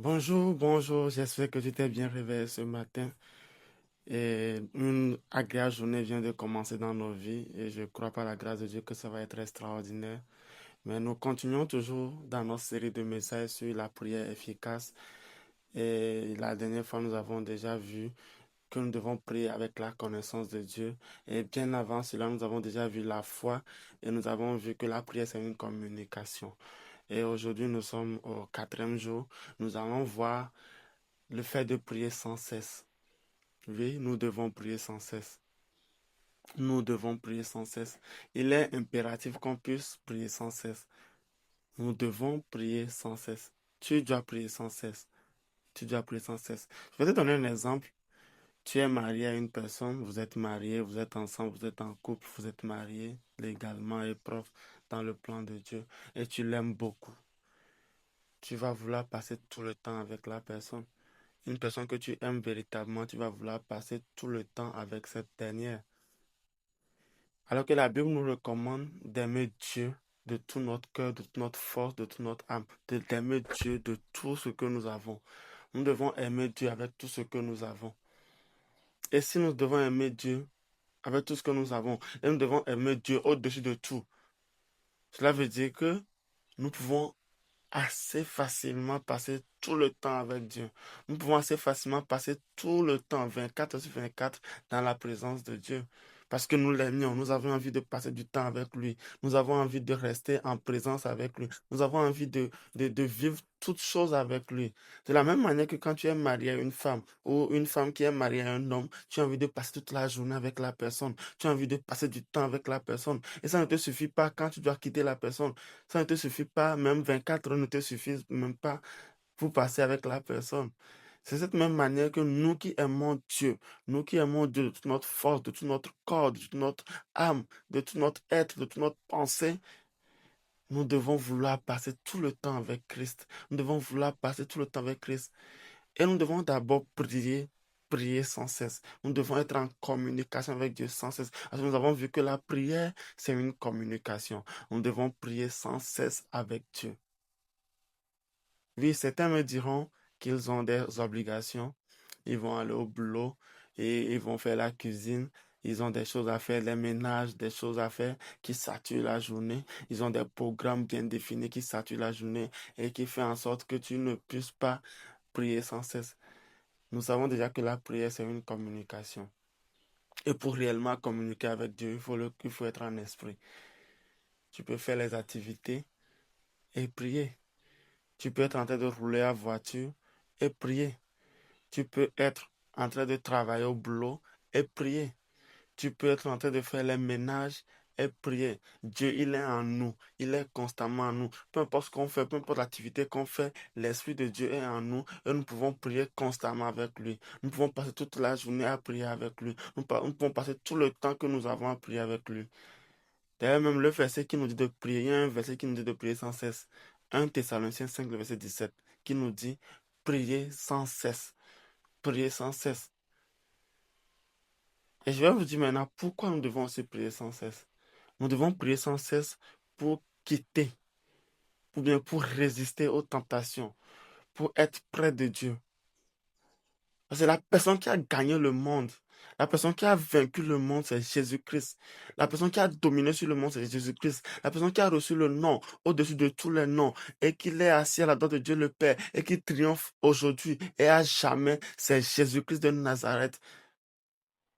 Bonjour, bonjour, j'espère que tu t'es bien réveillé ce matin. Et une agréable journée vient de commencer dans nos vies et je crois par la grâce de Dieu que ça va être extraordinaire. Mais nous continuons toujours dans notre série de messages sur la prière efficace. Et la dernière fois, nous avons déjà vu que nous devons prier avec la connaissance de Dieu. Et bien avant cela, nous avons déjà vu la foi et nous avons vu que la prière, c'est une communication. Et aujourd'hui, nous sommes au quatrième jour. Nous allons voir le fait de prier sans cesse. Oui, nous devons prier sans cesse. Nous devons prier sans cesse. Il est impératif qu'on puisse prier sans cesse. Nous devons prier sans cesse. Tu dois prier sans cesse. Tu dois prier sans cesse. Je vais te donner un exemple. Tu es marié à une personne, vous êtes marié, vous êtes ensemble, vous êtes en couple, vous êtes marié légalement et prof dans le plan de Dieu et tu l'aimes beaucoup. Tu vas vouloir passer tout le temps avec la personne. Une personne que tu aimes véritablement, tu vas vouloir passer tout le temps avec cette dernière. Alors que la Bible nous recommande d'aimer Dieu de tout notre cœur, de toute notre force, de toute notre âme, d'aimer Dieu de tout ce que nous avons. Nous devons aimer Dieu avec tout ce que nous avons. Et si nous devons aimer Dieu avec tout ce que nous avons, et nous devons aimer Dieu au-dessus de tout, cela veut dire que nous pouvons assez facilement passer tout le temps avec Dieu. Nous pouvons assez facilement passer tout le temps, 24 sur 24, dans la présence de Dieu. Parce que nous l'aimions, nous avons envie de passer du temps avec lui. Nous avons envie de rester en présence avec lui. Nous avons envie de vivre toutes choses avec lui. De la même manière que quand tu es marié à une femme ou une femme qui est mariée à un homme, tu as envie de passer toute la journée avec la personne. Tu as envie de passer du temps avec la personne. Et ça ne te suffit pas quand tu dois quitter la personne. Ça ne te suffit pas, même 24 heures ne te suffisent même pas pour passer avec la personne. C'est cette même manière que nous qui aimons Dieu, nous qui aimons Dieu de toute notre force, de tout notre corps, de toute notre âme, de tout notre être, de toute notre pensée, nous devons vouloir passer tout le temps avec Christ. Nous devons vouloir passer tout le temps avec Christ. Et nous devons d'abord prier, prier sans cesse. Nous devons être en communication avec Dieu sans cesse. Parce que nous avons vu que la prière, c'est une communication. Nous devons prier sans cesse avec Dieu. Oui, certains me diront qu'ils ont des obligations. Ils vont aller au boulot et ils vont faire la cuisine. Ils ont des choses à faire, les ménages, des choses à faire qui saturent la journée. Ils ont des programmes bien définis qui saturent la journée et qui font en sorte que tu ne puisses pas prier sans cesse. Nous savons déjà que la prière, c'est une communication. Et pour réellement communiquer avec Dieu, il faut être en esprit. Tu peux faire les activités et prier. Tu peux être en train de rouler à voiture et prier. Tu peux être en train de travailler au boulot et prier. Tu peux être en train de faire les ménages et prier. Dieu, il est en nous. Il est constamment en nous. Peu importe ce qu'on fait, peu importe l'activité qu'on fait, l'Esprit de Dieu est en nous et nous pouvons prier constamment avec lui. Nous pouvons passer toute la journée à prier avec lui. Nous pouvons passer tout le temps que nous avons à prier avec lui. D'ailleurs, même le verset qui nous dit de prier, il y a un verset qui nous dit de prier sans cesse. 1 Thessaloniciens 5, le verset 17, qui nous dit prier sans cesse. Prier sans cesse. Et je vais vous dire maintenant pourquoi nous devons aussi prier sans cesse. Nous devons prier sans cesse pour quitter, ou bien pour résister aux tentations, pour être près de Dieu. Parce que la personne qui a gagné le monde, la personne qui a vaincu le monde, c'est Jésus-Christ. La personne qui a dominé sur le monde, c'est Jésus-Christ. La personne qui a reçu le nom au-dessus de tous les noms et qui est assis à la droite de Dieu le Père et qui triomphe aujourd'hui et à jamais, c'est Jésus-Christ de Nazareth.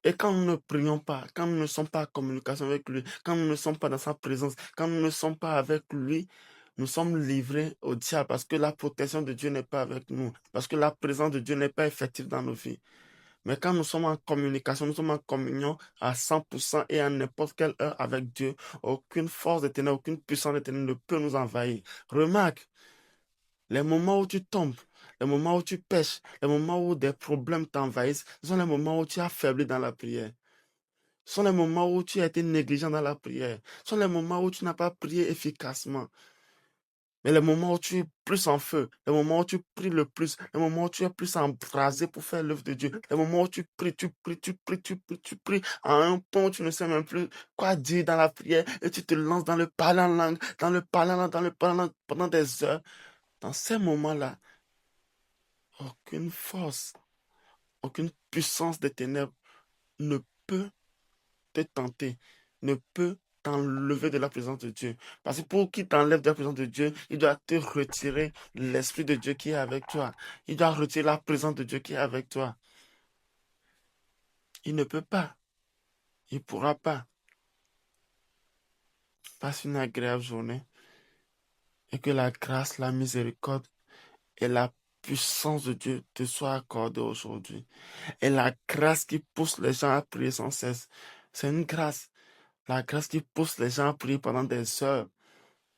Et quand nous ne prions pas, quand nous ne sommes pas en communication avec lui, quand nous ne sommes pas dans sa présence, quand nous ne sommes pas avec lui, nous sommes livrés au diable parce que la protection de Dieu n'est pas avec nous, parce que la présence de Dieu n'est pas effective dans nos vies. Mais quand nous sommes en communication, nous sommes en communion à 100% et à n'importe quelle heure avec Dieu, aucune force de ténèbres, aucune puissance de ténèbres ne peut nous envahir. Remarque, les moments où tu tombes, les moments où tu pêches, les moments où des problèmes t'envahissent, ce sont les moments où tu as faibli dans la prière. Ce sont les moments où tu as été négligent dans la prière. Ce sont les moments où tu n'as pas prié efficacement. Mais les moments où tu es plus en feu, les moments où tu pries le plus, les moments où tu es plus embrasé pour faire l'œuvre de Dieu, les moments où tu pries, tu pries, tu pries, tu pries, tu pries, à un point où tu ne sais même plus quoi dire dans la prière et tu te lances dans le parler en langue, dans le parler en langue, dans le parler en langue pendant des heures. Dans ces moments-là, aucune force, aucune puissance des ténèbres ne peut te tenter, ne peut t'enlever de la présence de Dieu. Parce que pour qu'il t'enlève de la présence de Dieu, il doit te retirer l'Esprit de Dieu qui est avec toi. Il doit retirer la présence de Dieu qui est avec toi. Il ne peut pas. Il ne pourra pas. Passe une agréable journée et que la grâce, la miséricorde et la puissance de Dieu te soient accordées aujourd'hui. Et la grâce qui pousse les gens à prier sans cesse, c'est une grâce. La grâce qui pousse les gens à prier pendant des heures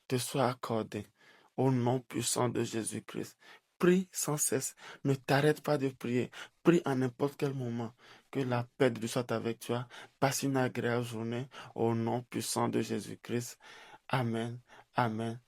te soit accordée. Au nom puissant de Jésus-Christ. Prie sans cesse. Ne t'arrête pas de prier. Prie à n'importe quel moment. Que la paix de Dieu soit avec toi. Passe une agréable journée. Au nom puissant de Jésus-Christ. Amen. Amen.